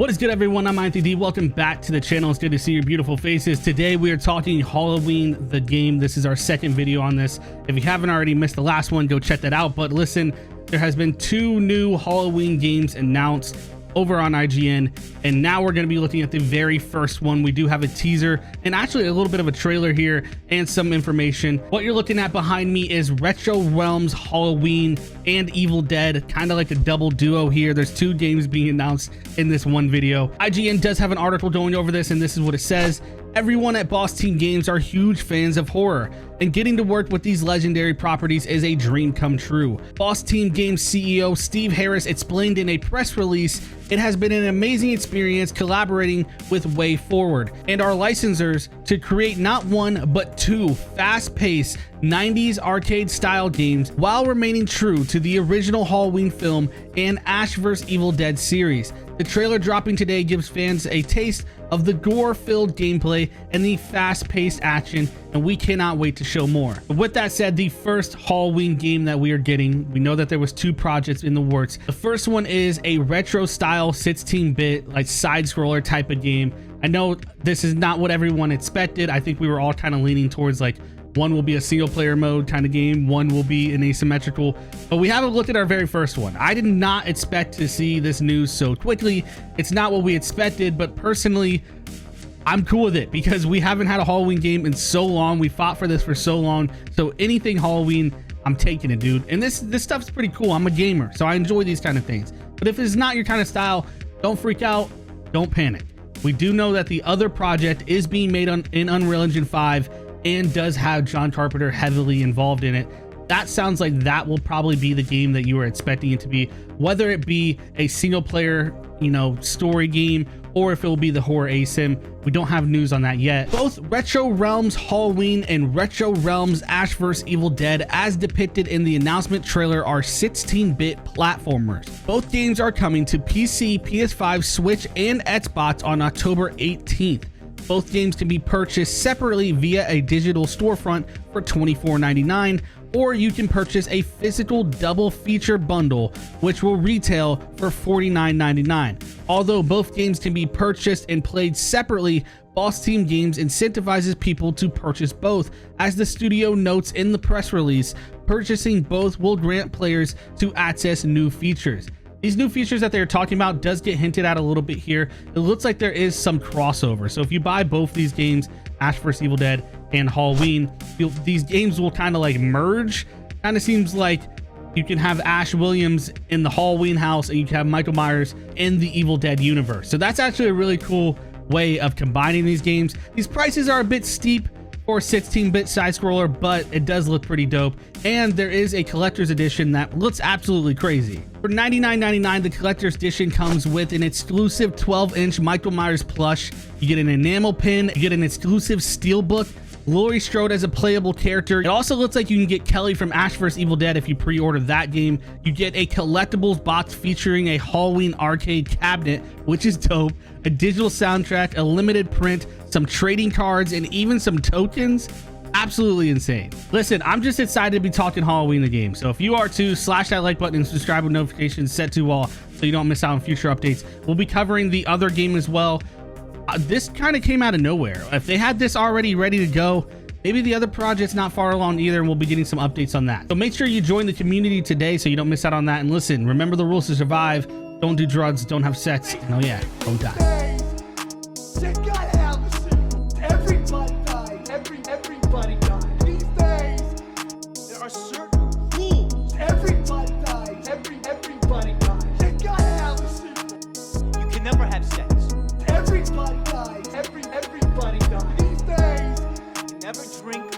What is good, everyone? I'm IAnthonyD. Welcome back to the channel. It's good to see your beautiful faces. Today we are talking Halloween the game. This is our second video on this. If you haven't already missed the last one, go check that out. But listen, there has been 2 new Halloween games announced over on IGN, and now we're going to be looking at the very first one. We do have a teaser and actually a little bit of a trailer here and some information. What you're looking at behind me is Retro Realms Halloween and Evil Dead, kind of like a double duo here. There's 2 games being announced in this one video. IGN does have an article going over this, and this is what it says. Everyone at Boss Team Games are huge fans of horror, and getting to work with these legendary properties is a dream come true. Boss Team Games CEO Steve Harris explained in a press release, "It has been an amazing experience collaborating with Way Forward and our licensors to create not 1 but 2 fast-paced 90s arcade-style games while remaining true to the original Halloween film and Ash vs. Evil Dead series. The trailer dropping today gives fans a taste of the gore-filled gameplay and the fast-paced action, and we cannot wait to show more." But with that said, the first Halloween game that we are getting, we know that there was 2 projects in the works. The first one is a retro-style 16-bit like side-scroller type of game. I know this is not what everyone expected. I think we were all kind of leaning towards like one will be a single player mode kind of game, one will be an asymmetrical, but we haven't looked at our very first one. I did not expect to see this news so quickly. It's not what we expected, but personally, I'm cool with it because we haven't had a Halloween game in so long. We fought for this for so long. So anything Halloween, I'm taking it, dude. And this stuff's pretty cool. I'm a gamer, so I enjoy these kind of things. But if it's not your kind of style, don't freak out, don't panic. We do know that the other project is being made in Unreal Engine 5 and does have John Carpenter heavily involved in it. That sounds like that will probably be the game that you were expecting it to be, whether it be a single player, story game, or if it will be the horror asym. We don't have news on that yet. Both Retro Realms Halloween and Retro Realms Ash vs. Evil Dead, as depicted in the announcement trailer, are 16-bit platformers. Both games are coming to PC, PS5, Switch, and Xbox on October 18th. Both games can be purchased separately via a digital storefront for $24.99, or you can purchase a physical double feature bundle, which will retail for $49.99. Although both games can be purchased and played separately, Boss Team Games incentivizes people to purchase both. As the studio notes in the press release, purchasing both will grant players to access new features. These new features that they're talking about does get hinted at a little bit here. It looks like there is some crossover. So if you buy both these games, Ash vs. Evil Dead and Halloween, these games will kind of like merge. Kind of seems like you can have Ash Williams in the Halloween house and you can have Michael Myers in the Evil Dead universe. So that's actually a really cool way of combining these games. These prices are a bit steep for a 16-bit side-scroller, but it does look pretty dope. And there is a collector's edition that looks absolutely crazy. For $99.99, the collector's edition comes with an exclusive 12-inch Michael Myers plush. You get an enamel pin, you get an exclusive steelbook, Laurie Strode as a playable character. It also looks like you can get Kelly from Ash vs. Evil Dead if you pre-order that game. You get a collectibles box featuring a Halloween arcade cabinet, which is dope, a digital soundtrack, a limited print, some trading cards, and even some tokens. Absolutely insane. Listen, I'm just excited to be talking Halloween the game. So if you are too, slash that like button and subscribe with notifications set to all so you don't miss out on future updates. We'll be covering the other game as well. This kind of came out of nowhere. If they had this already ready to go, maybe the other project's not far along either, and we'll be getting some updates on that. So make sure you join the community today so you don't miss out on that. And listen, remember the rules to survive. Don't do drugs, don't have sex, and oh yeah, don't die. You gotta have a seat. Everybody dies. Everybody dies. These days, there are certain rules. Everybody dies. Everybody dies. You gotta have a seat. You can never have sex. Everybody dies. Everybody dies. These days, You can never drink